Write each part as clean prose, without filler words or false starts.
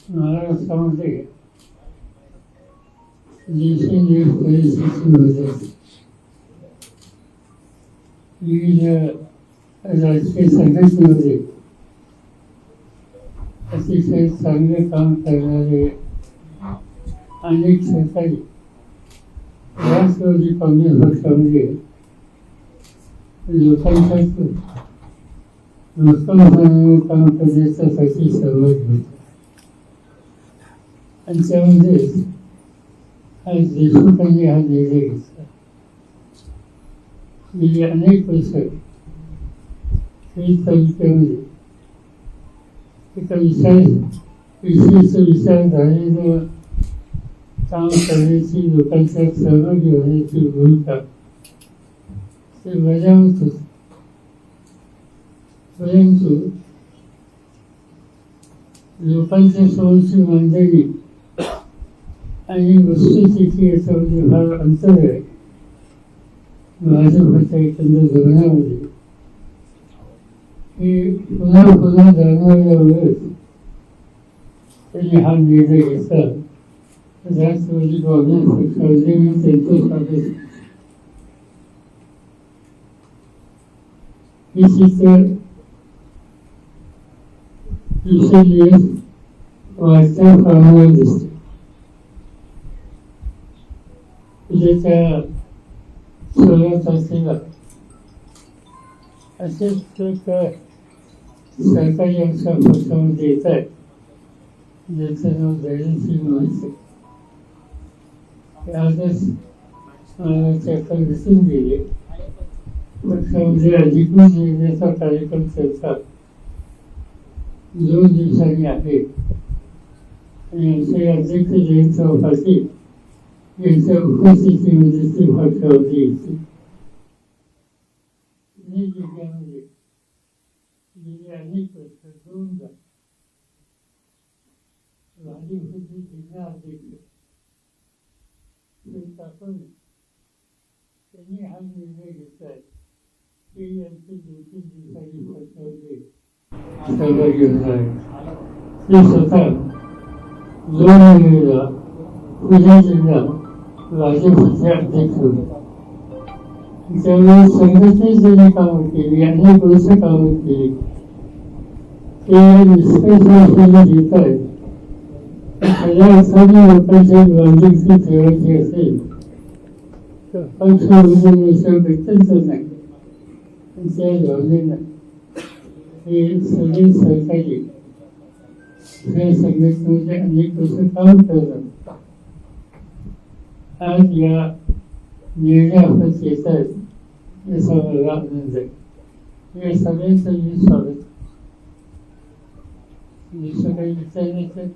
महाराष्ट्रामध्ये दिवसेंदिवस परिस्थिती बदलते. विविध राजकीय संघटनेमध्ये अतिशय चांगले काम करणारे अनेक सरकारी राष्ट्रवादी काँग्रेस पक्षामध्ये लोकांसाठी लोकांप्रमाणे काम करण्यासाठी सहभागी होतो. आणि त्यामध्ये आज देशमुखांनी हा निर्णय घेतला. गेली अनेक वर्ष खेड तालुक्यामध्ये एका विशिष्ट विचारधारेनं काम करण्याची, लोकांच्या सहभागी होण्याची भूमिका ते बजावत होते. परंतु लोकांच्या समोरची मांडणी आणि वस्तुस्थिती याच्यामध्ये फार अंतर आहे. भाजपच्या एकंदर धोरणामध्ये हे पुन्हा पुन्हा जाणवल्यावरच त्यांनी हा निर्णय घेतला. राष्ट्रवादी काँग्रेस पक्षामध्ये मी त्यांचं स्वागत. ही चित्र दिवसेंदिवस वाढत्या प्रमाणावर दिसते. उद्याच्या 16 तारखेला असेच सरकारी आमच्या पक्षामध्ये येत आहेत, ज्याचं नाव धैर्यशील माणसं. आजच त्याला दिसून गेले. पक्षामध्ये अधिकृत निर्णयाचा कार्यक्रम त्यांचा 2 दिवसांनी आहे. आणि आमचे अध्यक्ष जयंतराव पाटील यांच्या उपस्थितीमध्ये ते पक्षावरती येतील. अनेक जिल्ह्यामध्ये गेली अनेक वर्ष 2दा भाजपचे जिल्हा अध्यक्ष त्यांनी हा निर्णय घेतला की यांचे 2-3 दिवसांनी पक्षामध्ये सहभागी होणार आहे. ते स्वतः 2 वेळेला पुणे जिल्हा भाजपचे अध्यक्ष होते. त्यावेळी संघटनेत ज्यांनी कामं केली, अनेक वर्ष कामं केली, ते निष्कर्षाला घेत आहेत. खऱ्या अर्थाने लोकांच्या बांधिलकी ठेवायची असेल तर पक्ष व्यत्यंत नाही. त्या भावनेनं हे सगळे सहकारी या संघटनेमध्ये अनेक वर्ष काम करतात. आज या निर्णयावर येत आहेत याचा मला आनंद आहे. या सगळ्यांचं मी स्वागत. दुसरं काही विचारण्याचं.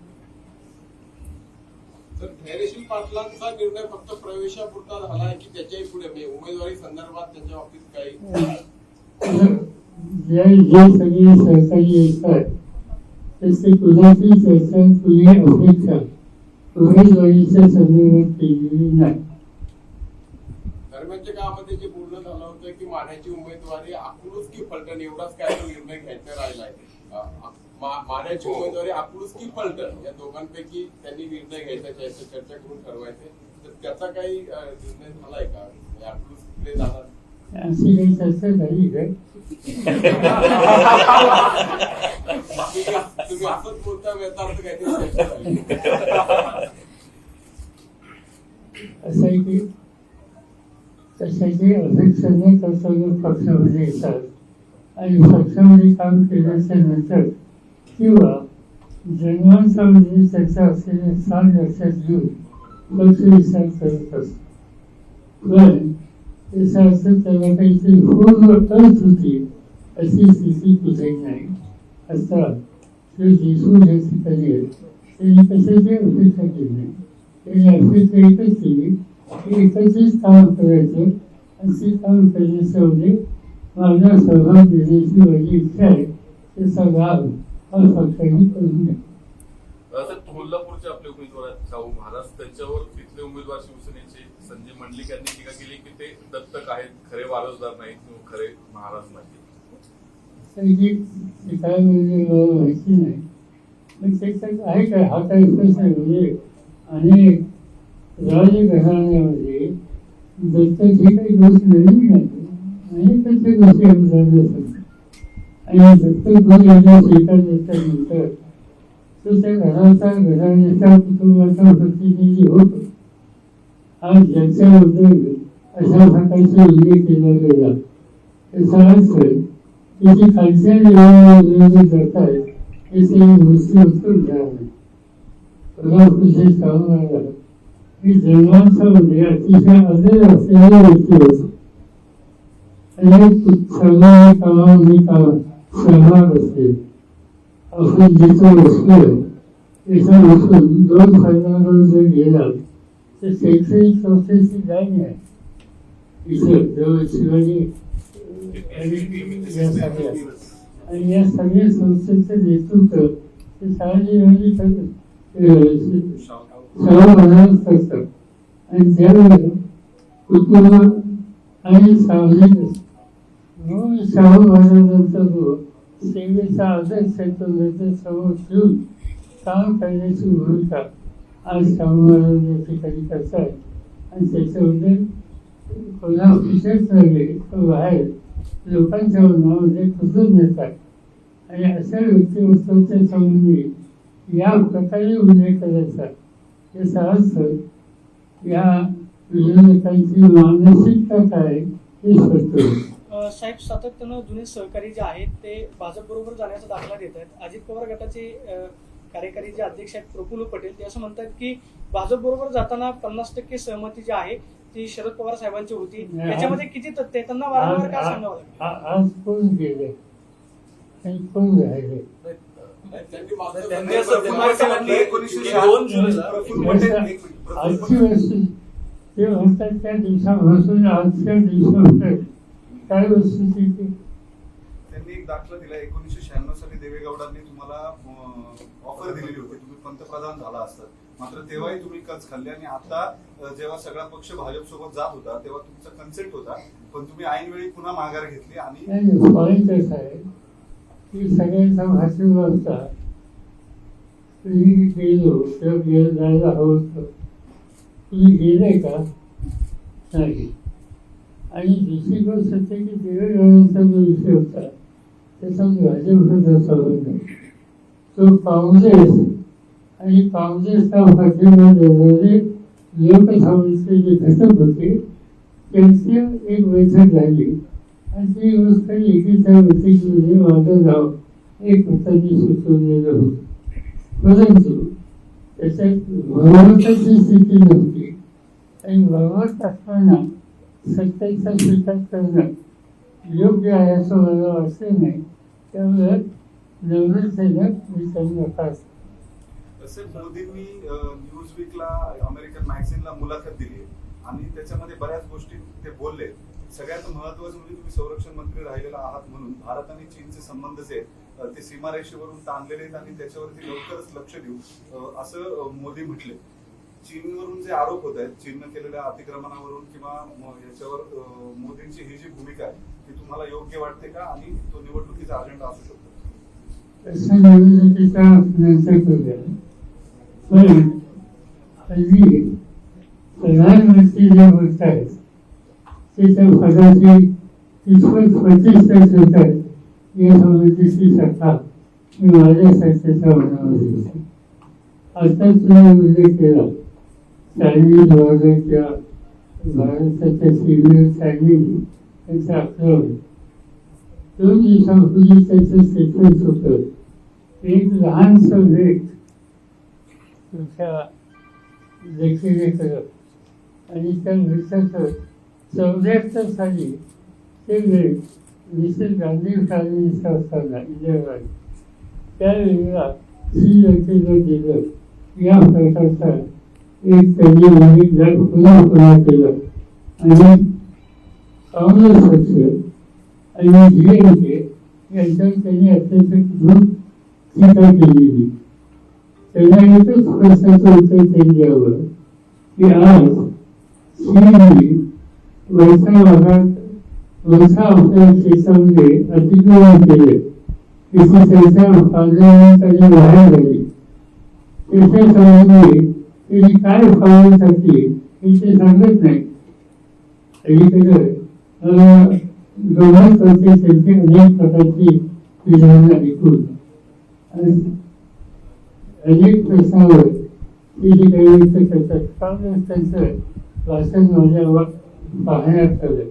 धैर्यशील पाटलांचा निर्णय फक्त प्रवेशापुरता झाला आहे की त्याच्याही पुढे उमेदवारी संदर्भात त्यांच्या बाबतीत काही जे सगळे सहकारी येतात त्याची कुणाची चर्चा, कुणी अपेक्षा उमेदवारीच्या संदर्भात केलेली नाही. दरम्यानच्या काळामध्ये जे बोलणं झालं होतं की माढ्याची उमेदवारी अकलूज की फलटण एवढाच काय निर्णय घ्यायचा राहिलाय. माढ्याची उमेदवारी अकलूज की फलटण या दोघांपैकी त्यांनी निर्णय घ्यायचा, चर्चा करून ठरवायचे. तर त्याचा काही निर्णय झालाय का? अकलूज पुढे जाणार अशी काही चर्चा झाली काय? तुम्ही असंच बोलता यथार्थ काहीतरी असं आहे की कशाची अपेक्षा न करता लोक पक्षामध्ये येतात आणि पक्षामध्ये काम केल्याच्या नंतर किंवा जन्मांच्यामध्ये चर्चा असलेले स्थान लक्षात घेऊन पक्ष विचार करत असतो. पण त्याचा अर्थ त्याला काहीतरी पूर्ण अर्थ होती अशी स्थिती कुठेही नाही. आता श्री देशमुख या ठिकाणी आहेत, त्यांनी कशाची अपेक्षा केली नाही. त्यांनी अपेक्षा एकच केली की एकत्रित काम करायचं आणि ते काम करण्याच्यामध्ये माझा सहभाग देण्याची माझी इच्छा आहे. त्याचा लाभ हा पक्षाने करून द्या. कोल्हापूरचे आपले उमेदवार आहेत शाहू महाराज, त्यांच्यावर तिथले उमेदवार शिवसेनेचे संजय मंडलिक यांनी टीका केली की ते दत्तक आहेत, खरे वारसदार नाहीत किंवा खरे महाराज नाहीत. काय म्हणजे मला माहिती नाही. मग त्याच्यात आहे काय हा काही प्रश्न आहे. म्हणजे अनेक राजघराण्यामध्ये दत्तक ही काही गोष्ट नवीन नाही. अनेकांच्या गोष्टी आम्ही जाणत असतो. आणि दत्तक दोन एकदा स्वीकारल्यानंतर तो त्या घराचा घराण्याचा कुटुंबाचा प्रतिनिधी होतो. आज ज्याच्याबद्दल अशा प्रकारचा उल्लेख केला गेला त्याचा अर्थ त्याची खालच्या लेवलवर जात आहेत हे सगळी गोष्टी उत्तम झाला नाही. कोल्हापूरचे सांगणारा की जन्मांच्यामध्ये अतिशय आदर असलेली व्यक्ती होती. अनेक सर्वांनी कामामध्ये सहभाग असते. आपण जिथं बसलोय तिथं बसून 2 महिन्यावर जर गेला तर शैक्षणिक संस्थेची जाणी आहे इथं जवळ शिवाजी आणि या सगळ्या संस्थेचं नेतृत्व ते सामाजिक सर्वसाधारणच करतात. आणि त्यावेळेला कुटुंब आणि सामाजिक म्हणून शाहू महाराजांचा जो सेवेचा आदर्श आहे तो त्याच्या समोर ठेवून काम करण्याची भूमिका आज शाहू महाराज या ठिकाणी करतात. आणि त्याच्यामध्ये कोल्हापूरच्याच नव्हे तो बाहेर लोकांच्या मनामध्ये कुजून येतात. आणि अशा व्यक्तिमत्वाच्या संबंधी या प्रकारे उल्लेख करायचा याचा अर्थ या विरोधकांची मानसिकता काय हे स्पष्ट होईल. साहेब, सातत्यानं जुने सहकारी जे आहेत ते भाजपबरोबर जाण्याचा दाखला देत आहेत. अजित पवार गटाचे कार्यकारी जे अध्यक्ष आहेत प्रफुल्ल पटेल ते असं म्हणतात की भाजप बरोबर जाताना 50% सहमती जी आहे ती शरद पवार साहेबांची होती. याच्यामध्ये किती तथ्य आहे त्यांना वारंवार काय सांगावं लागेल? आज कोण गेले आणि कोण राहिले आजची वस्तू ते म्हणतात त्या दिवसापासून आजच्या दिवसापर्यंत काय वस्तुस्थिती. त्यांनी एक दाखला दिला 1996 साली देवेगौडांनी तुम्हाला ऑफर दिलेली होती तुम्ही पंतप्रधान झाला असतात. मात्र तेव्हाही तुम्ही कच खाल्ले आणि आता जेव्हा सगळा पक्ष भाजप सोबत जात होता तेव्हा तुमचा कन्सेंट होता पण तुम्ही ऐनवेळी पुन्हा माघार घेतली. आणि पॉईंट असं आहे की सगळ्यांचा भाषण वाचता तुम्ही गेलो किंवा गेलं जायला हवं होतं तुम्ही गेले का नाही. आणि दुसरी गोष्ट असते की देवेगौडांचा जो विषय होता त्याचा भाजपचा संबंध तो काँग्रेस आणि काँग्रेसला पाठिंबा देणारे लोकसभेचे जे घटक होते त्यांची एक बैठक झाली आणि ती गोष्ट एकीच्या बैठकीमध्ये मागं जावं एक त्यांनी सुचवलेलं होतं. परंतु त्याच्यात बहुमताची स्थिती नव्हती आणि बहुमत असताना सत्तेचा स्वीकार करणं योग्य आहे असं मला वाटलं नाही. त्यामुळे नवरसेनक मी त्यांना खास मोदींनी न्यूजवीकला अमेरिकन मॅगझिनला मुलाखत दिली आणि त्याच्यामध्ये बऱ्याच गोष्टी ते बोलले. सगळ्यात महत्वाचं म्हणजे तुम्ही संरक्षण मंत्री राहिलेला आहात म्हणून भारत आणि चीनचे संबंध जे आहेत ते सीमारेषेवरून ताणलेले आहेत आणि त्याच्यावरती लवकरच लक्ष देऊ असं मोदी म्हटले. चीनवरून जे आरोप होत आहेत चीननं केलेल्या अतिक्रमणावरून किंवा याच्यावर मोदींची ही जी भूमिका आहे ती तुम्हाला योग्य वाटते का आणि तो निवडणुकीचा अजेंडा असू शकतो? हल्ली प्रधानमंत्री जे बोलत आहेत ते त्या पदाची कितपत प्रतिष्ठा ठेवत आहेत या संबंधीची सत्ता मी माझ्यासाठीच्या मनामध्ये होती. आता तुम्ही उल्लेख केला चायनीज वॉरच्या भारताच्या सीमेवर चायनीज त्यांचं आक्रमण 2 दिवसांपूर्वी त्याचं स्टेटमेंट होतं. एक लहानसं भेट तुमच्या देखील आणि त्या भेटाचं 74 साली ते भेट मिसेस गांधी फॅमिलीचा असताना इंदिरा गांधी त्यावेळेला श्रीलंकेला दिलं या प्रकारचा एक त्यांनी पुन्हा केलं आणि काँग्रेस पक्ष आणि DMK यांच्यावर त्यांनी अत्यंत खूप टीका केलेली. त्यांना एकच प्रश्नाचं उत्तर ते द्यावं की आज चीनने वरच्या भागात वरच्या आपल्या क्षेत्रामध्ये अतिक्रमण केले. तिथे त्यांच्या पार्लमेंट आणि बाहेर झाली त्याच्यासंबंधी त्यांनी काय फॉलोसाठी हे ते सांगत नाही. एकीकडे मला गमत होते त्यांची अनेक प्रकारची विधानं ऐकून आणि अनेक प्रश्नावर ते जे काही व्यक्त करतात कारण त्यांचं भाषण माझ्यावर पाहण्यात आलं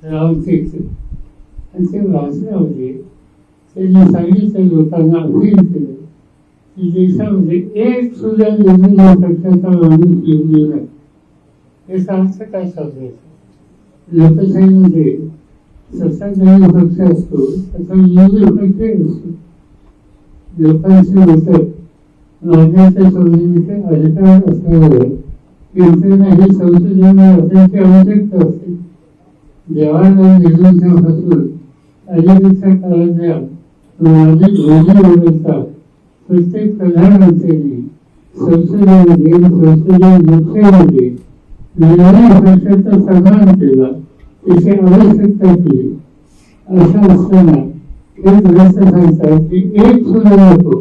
रामटेकचं. आणि त्या भाषणामध्ये त्यांनी सांगितलं लोकांना अपील केलं की देशामध्ये एक सुद्धा निवडणूक पक्षाचा माणूस येऊ नये. याचा अर्थ काय सांगायचा? लोकशाहीमध्ये सत्ताधारी पक्ष असतो त्याचा विरोधी पक्ष असतो. लोकांचे मतं मागण्याच्या संबंधीचे अधिकार असल्यामुळे यंत्रणा ही संसदेने असण्याची आवश्यकता असते. जवाहरलाल नेहरूंच्यापासून अलीकडच्या काळातल्या मोदी व्यवस्था प्रत्येक प्रधानमंत्र्यांनी संसदेमध्ये संसदीय लोकशाहीमध्ये विरोधी पक्षाचा सन्मान केला, त्याची आवश्यकता केली. असं असताना एक गोष्ट सांगतात की एक सुद्धा नको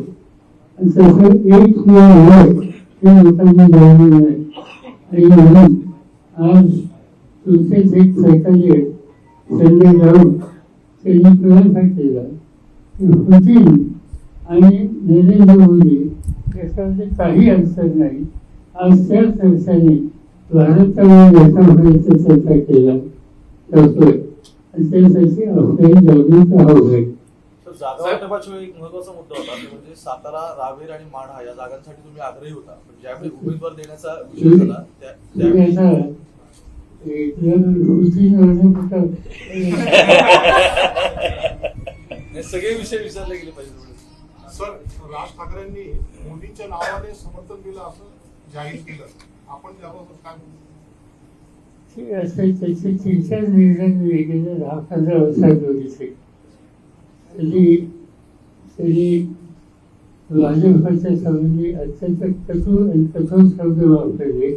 आणि तसं एक सुद्धा हवं हे लोकांनी जाणून नये. आणि म्हणून आज तुमचेच एक सहकारी आहेत संजय राऊत त्यांनी खुलासा केला की पुतीन आणि नरेंद्र मोदी याच्यामध्ये काही अडचण नाही. आज त्याच अडचणी भारतावर याच्यापर्यंत चर्चा केला जातोय आणि त्यासाठी आपल्याला जागरूक हवं आहे. जागा वाटपाच्या वेळी एक महत्वाचा मुद्दा होता तो म्हणजे सातारा, रावेर आणि माढा या जागांसाठी तुम्ही आग्रही होता. पण ज्यावेळी उमेदवार देण्याचा विषय झाला त्यावेळी सगळे विषय विचारले गेले पाहिजे. सर, राज ठाकरेंनी मोदींच्या नावाने समर्थन दिलं असं जाहीर केलं, आपण त्याबाबत काय म्हणतो? असे त्याचे 3-4 निर्णय वेगळे 10-15 वर्षापूर्वीचे त्यांनी भाजपच्या संबंधी अत्यंत कठोर आणि कठोर शब्द वापरले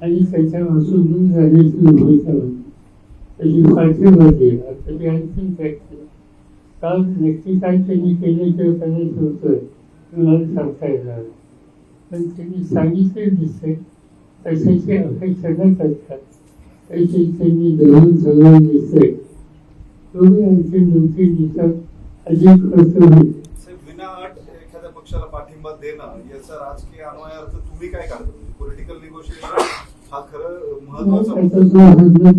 आणि त्याच्यापासून दूर जाण्याची भूमिका होती. त्याची पाठिंबा दिला. त्याची आणखी काय केलं काल नक्की काय त्यांनी केले किंवा करायचं होतं मला सांगता येणार. पण त्यांनी सांगितले दिसते कशाची अपेक्षा न करतात त्याची त्यांनी धरून दिसते. तुम्ही आणखी 2-3 दिवसात अधिक खर्च होईल. विना अट एखाद्या पक्षाला पाठिंबा देणं याचा राजकीय अन्वयार्थ तुम्ही काय काढता? पॉलिटिकल निगोशिएशन हा खरं महत्वाचा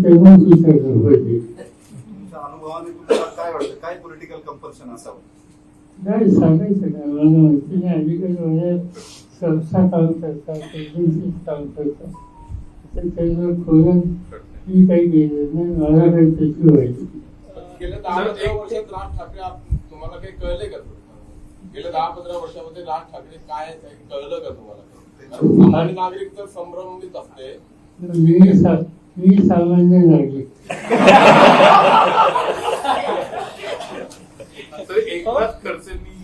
तेव्हाच विचार पाहिजे. तुमच्या अनुभवाने तुम्हाला काय वाटतं, काय पॉलिटिकल कंपल्शन असावं? नाही सांगायचं काय मला माहिती नाही. अलीकडे माझ्या संस्था काम करतात, एजन्सीज काम करतात, त्याच्यावर खोलून मी काही गेलं नाही. मला काही त्याची व्हायची. गेल्या 10-15 वर्षात राज ठाकरे तुम्हाला काही कळले का? गेल्या 10-15 वर्षामध्ये राज ठाकरे काय कळलं का तुम्हाला? सामान्य नागरिक तर संभ्रमित असते. मी सामान्य नागरिक. तर एकनाथ खडसेंनी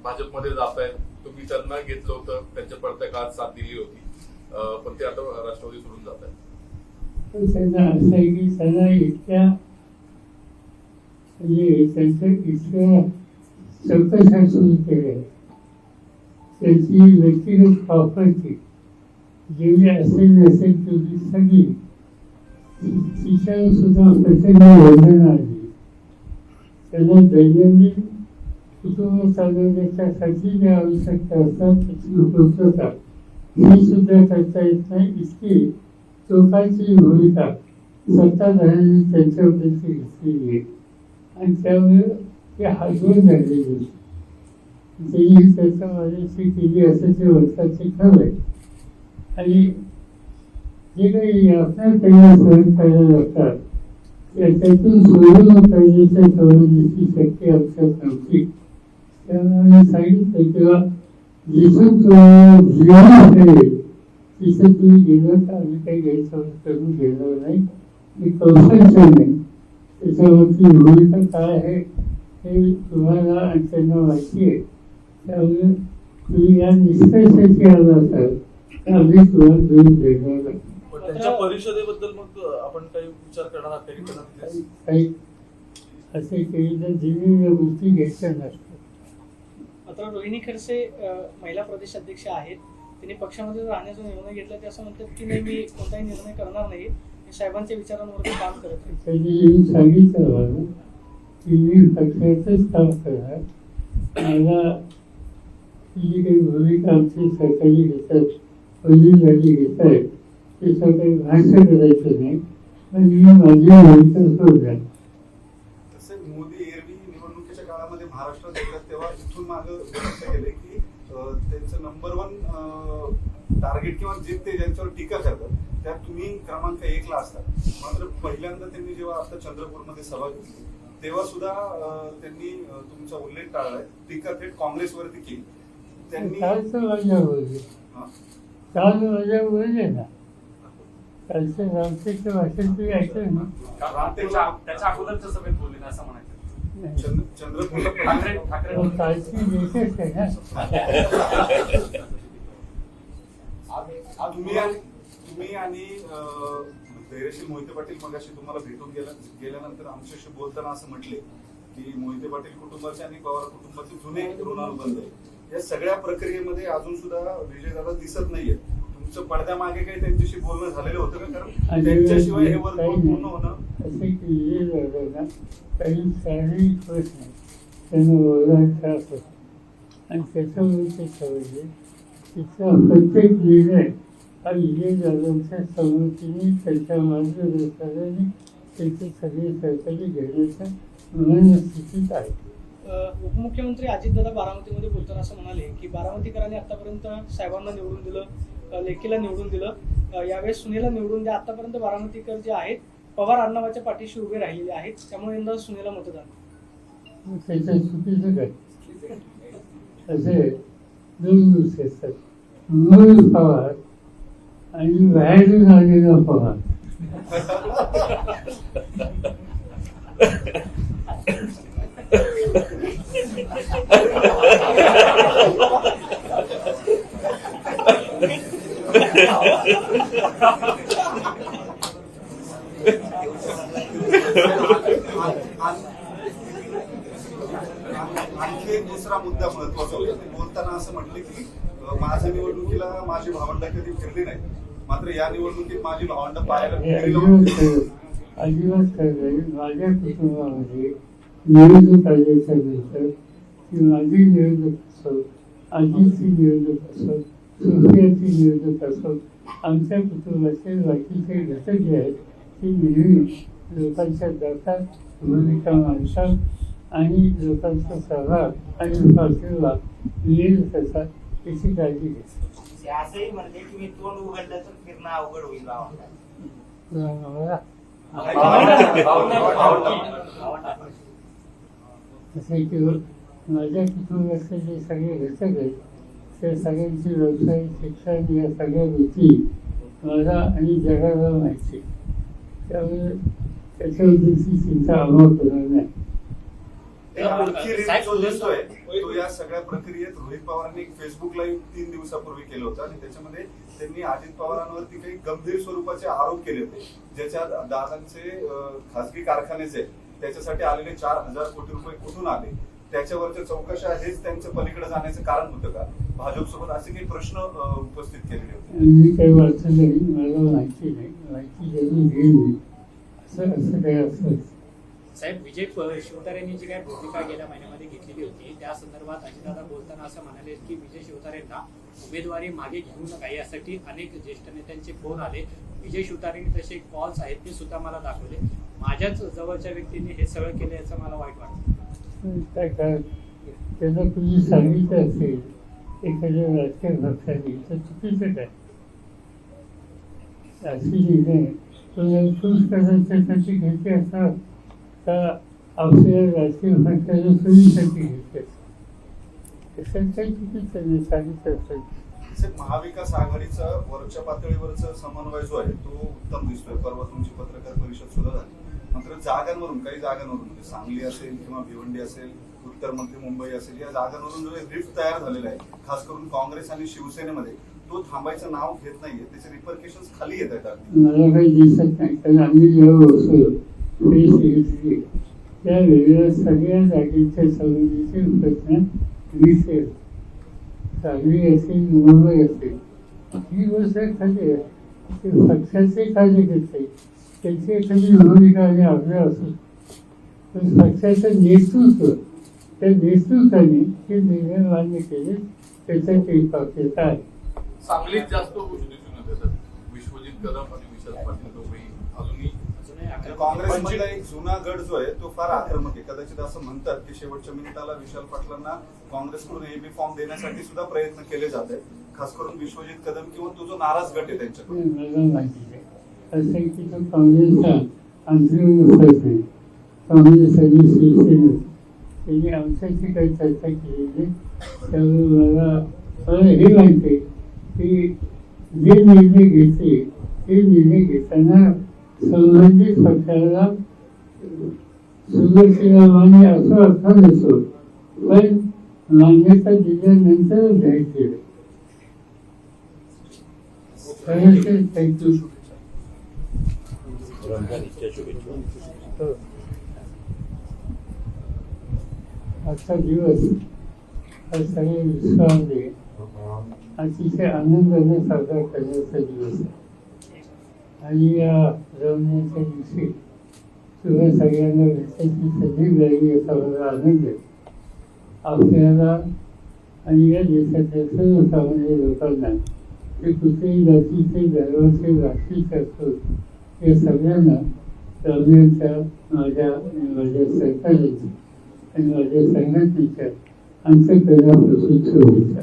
भाजपमध्ये जात आहेत. तुम्ही त्यांना घेतलं होतं, त्यांच्या पडत्या काळात साथ दिली होती, पण ते आता राष्ट्रवादी सोडून जात आहेत. त्यांना असं आहे की त्यांना इतक्या म्हणजे त्यांच्या इतक्या चौकशा सुरू केल्या. त्याची व्यक्तिगत प्रॉपर्टी जेवढी असेल नसेल तेवढी सगळी तिच्यावर सुद्धा प्रचंड वंदना आली. त्यांना दैनंदिन कुटुंब चालवण्याच्यासाठी ज्या आवश्यकता असतात त्याची पूर्तता ही सुद्धा करता येत नाही. इतकी टोकाची भूमिका सत्ताधाऱ्यांनी त्यांच्यावरती घेतलेली आहे आणि त्यामुळे ते हातवून झालेली होती. त्यांनी त्याचा माझ्याशी केली असं ते वर्षाचे खरं आहे. आणि जे काही आपल्या त्यांना सहन करायला लागतात त्याच्यातून सोडून करण्याच्या संबंधीची शक्ती आमच्यात नव्हती. त्यामुळे सांगितलं किंवा जिथून तुम्हाला जीवन करेल तिथं तुम्ही गेलं तर आम्ही काही गैरसमज करून घेणार नाही. हे कौशल्य नाही. त्याच्यावरती भूमिका काय आहे हे तुम्हाला आणि त्यांना माहिती आहे. त्यामुळे तुम्ही या निष्कर्षाची आला असाल तर आम्ही तुम्हाला घेऊन देणार नाही. त्यांच्या परिषदेबद्दल मग आपण काही विचार करणार आहात? काही असे केलेल्या दिलेल्या गोष्टी घ्यायच्या नसतात. मात्र रोहिणी खडसे महिला प्रदेश अध्यक्ष आहेत. त्यांनी पक्षामध्ये राहण्याचा निर्णय घेतला. ते असं म्हणतात की नाही, मी कोणताही निर्णय करणार नाही, मी साहेबांच्या विचारांवरती काम करत आहे. त्यांनी सांगितलं मला की मी पक्षाचंच काम करणार. मला जी काही भूमिका आमची सरकारी घेतात, वडीलधारी घेत आहेत, ते काही भाष्य करायचं नाही, पण मी माझी भूमिका सोडणार. तसे मोदी एरवी निवडणुकीच्या काळामध्ये महाराष्ट्रात येतात तेव्हा इथून मागं लक्ष गेले की त्यांचं नंबर 1 टार्गेट किंवा जे ते ज्यांच्यावर टीका करतात त्यात तुम्ही क्रमांक 1 ला असतात. मात्र पहिल्यांदा त्यांनी जेव्हा आता चंद्रपूरमध्ये सभा घेतली तेव्हा सुद्धा त्यांनी तुमचा उल्लेख टाळलाय, टीका थेट काँग्रेसवरती केली. त्यांनी कालचं माझ्या बोलले, काल माझ्या बोलले ना, कालच्या रामटेकच्या भाषण तुम्ही ऐकलं ना. त्याच्या अगोदरच्या सभेत बोलले ना असं म्हणायचं. चंद्रपूरला कालची लेटेस्ट आहे ना. तुम्ही आणि धैर्यशील मोहिते पाटील मगाशी तुम्हाला भेटून गेल्यानंतर आमच्याशी बोलताना असं म्हटले की मोहिते पाटील कुटुंबाचे आणि पवार कुटुंबाचे जुने ऋणानुबंध आहे. या सगळ्या प्रक्रियेमध्ये अजून सुद्धा विजयदादा दिसत नाहीये. तुमचं पडद्यामागे काही त्यांच्याशी बोलणं झालेलं होतं का? कारण त्यांच्याशिवाय हे वर्तुळ पूर्ण होणं असे की हे झालं ना, काही शारीरिक प्रश्न त्यांना वजन त्रास होतो आणि त्याच्यामुळे ते समजले तिचा प्रत्येक निर्णय हा विजयदादांच्या संमतीने, त्यांच्या मार्गदर्शनाने त्यांचे सगळे सहकारी घेण्याच्या मनस्थितीत आहे. उपमुख्यमंत्री अजितदादा बारामतीमध्ये बोलताना असं म्हणाले की बारामतीकरांनी आतापर्यंत साहेबांना निवडून दिलं, लेखीला निवडून दिलं, यावेळेस सुनेला निवडून द्या. आतापर्यंत बारामतीकर जे आहेत पवार अण्णावाच्या पाठीशी उभे राहिलेले आहेत, त्यामुळे यंदा सुनेला मतदान. त्याच्या चुकीचं काय? असे 2 गोष्टी असतात, मूळ पवार आणि बाहेरून आलेला पवार. आणखी एक दुसरा मुद्दा महत्वाचा होता. ते बोलताना असं म्हटले की माझ्या निवडणुकीला माझी भावंड कधी फिरली नाही, मात्र या निवडणुकीत माझी भावंड पाहायला अजिबात खरं. माझ्या कुटुंबामध्ये निवडणूक आल्याच्या नंतर की माझी निवडणूक असो, आजीची निवडणूक असो, सोफियाची निवडणूक असो, आमच्या कुटुंबाचे बाकीचे घटक जे आहेत ते नेहमी लोकांच्या जातात, भूमिका मांडतात आणि लोकांचा सहभाग आणि आशीर्वाद मिळेल तसा त्याची काळजी घेतात. असंही म्हणले की मी तोंड उघडलं तर फिरणं अवघड होईल असं की माझ्या कुटुंबाचे जे सगळे घटक आहेत त्या सगळ्यांची व्यवसाय, शिक्षण या सगळ्या गोष्टी मला आणि जगाला माहिती, त्यामुळे त्याच्याबद्दलची चिंता आम्हाला करणार नाही. जो दिसतोय तो या सगळ्या प्रक्रियेत रोहित पवारांनी एक फेसबुक लाईव्ह 3 दिवसापूर्वी केलं होतं आणि त्याच्यामध्ये त्यांनी अजित पवारांवरती काही गंभीर स्वरूपाचे आरोप केले होते, ज्याच्यात दादांचे खासगी कारखाने जे त्याच्यासाठी आलेले 4,000 कोटी रुपये कुठून आले, त्याच्यावरच्या चौकशा हेच त्यांच्या पलीकडे जाण्याचं कारण होतं का? भाजपसोबत असे काही प्रश्न उपस्थित केलेले होते. मी काही वाचलं नाही, मला माहिती नाही, माहिती जरूर घेईल मी. असं काही असं साहेब, विजय शिवतारेंनी जी काही भूमिका गेल्या महिन्यामध्ये घेतलेली होती त्या संदर्भात अजितदादा बोलताना असं म्हणाले की विजय शिवतारेंना उमेदवारी मागे घेऊ नका यासाठी अनेक ज्येष्ठ नेत्यांचे फोन आले. विजय शिवतारेंनी तसे कॉल्स आहेत ते सुद्धा मला दाखवले. माझ्याच जवळच्या व्यक्तींनी हे सगळं केलं याचं मला वाईट वाटतं. काय काय त्यांना तुम्ही सांगितलं असेल एखाद्या राजकीय पक्षाने तर चुकीचं काय? अशी निर्णय तो खुश करण्यासाठी घेतले असतात का आपल्या राजकीय पक्षाच्या सोयीसाठी घेतले त्याच्यात काही चुकीचं नाही, सांगितलं असेल. महाविकास आघाडीचा वरच्या पातळीवरचा समन्वय जो आहे तो उत्तम दिसतोय. परवा तुमची पत्रकार परिषद सुद्धा झाली, मात्र जागांवरून काही जागांवरून म्हणजे सांगली असेल किंवा भिवंडी असेल, उत्तर मध्य मुंबई असेल, या जागांवरून जो रिफ्ट तयार झालेला आहे खास करून काँग्रेस आणि शिवसेनेमध्ये, तो थांबायचं नाव घेत नाहीये. त्याचे रिपरकेशन्स खाली येत आहेत. मला काही दिसत नाही, कारण आम्ही जेव्हा बसलो त्या वेळेला सगळ्या जागेच्या समितीचे प्रश्न विषय चांगली असेल मुंबई असेल ही गोष्ट खरी आहे. ते पक्षाचे कार्यकर्ते त्यांची एखादी भूमिका आणि आपल्या असू पण पक्षाचं नेतृत्व त्या नेतृत्वाने ते निर्णय मान्य केले त्याच्यात एक पात्रता आहे. सांगलीत जास्त गोष्टी दिसून येतात. विश्वजित कदम आणि विशाल पाटील दोघेही अजूनही काँग्रेसमधला एक जुना गट जो आहे तो फार आक्रमक आहे. कदाचित असं म्हणतात की शेवटच्या मिनिटाला विशाल पाटलांना काँग्रेसकडून एबी फॉर्म देण्यासाठी सुद्धा प्रयत्न केले जात आहेत, खास करून विश्वजित कदम किंवा तो जो नाराज गट आहे त्यांच्याकडून. मला माहिती आहे असं आहे की तो काँग्रेसचा आंतरिक फरक आहे. काँग्रेस आणि शिवसेना त्यांनी आमच्याशी काही चर्चा केलेली त्यामुळे मला हे माहिती आहे की जे निर्णय घेते ते निर्णय घेताना संबंधित पक्षाला सुरक्षेला मान्य असं अर्थ नसतो पण मान्यता दिल्यानंतर घ्यायचे. थँक्यू. आजचा दिवस हा सगळे विश्वामध्ये अतिशय आनंदाने साजरा करण्याचा दिवस आहे आणि या रमण्याच्या दिवशी तुम्हा सगळ्यांना भेटायची संधी मिळाली याचा मला आनंद आहे. आपल्याला आणि या देशातल्या सर्वसामान्य लोकांना ते कुठेही जातीचे धर्माचे राष्ट्रीय असतो या सगळ्यांना रमण्याच्या माझ्या सरकारची आणि माझ्या संघटनेच्या अंतकरणापासून शुभेच्छा.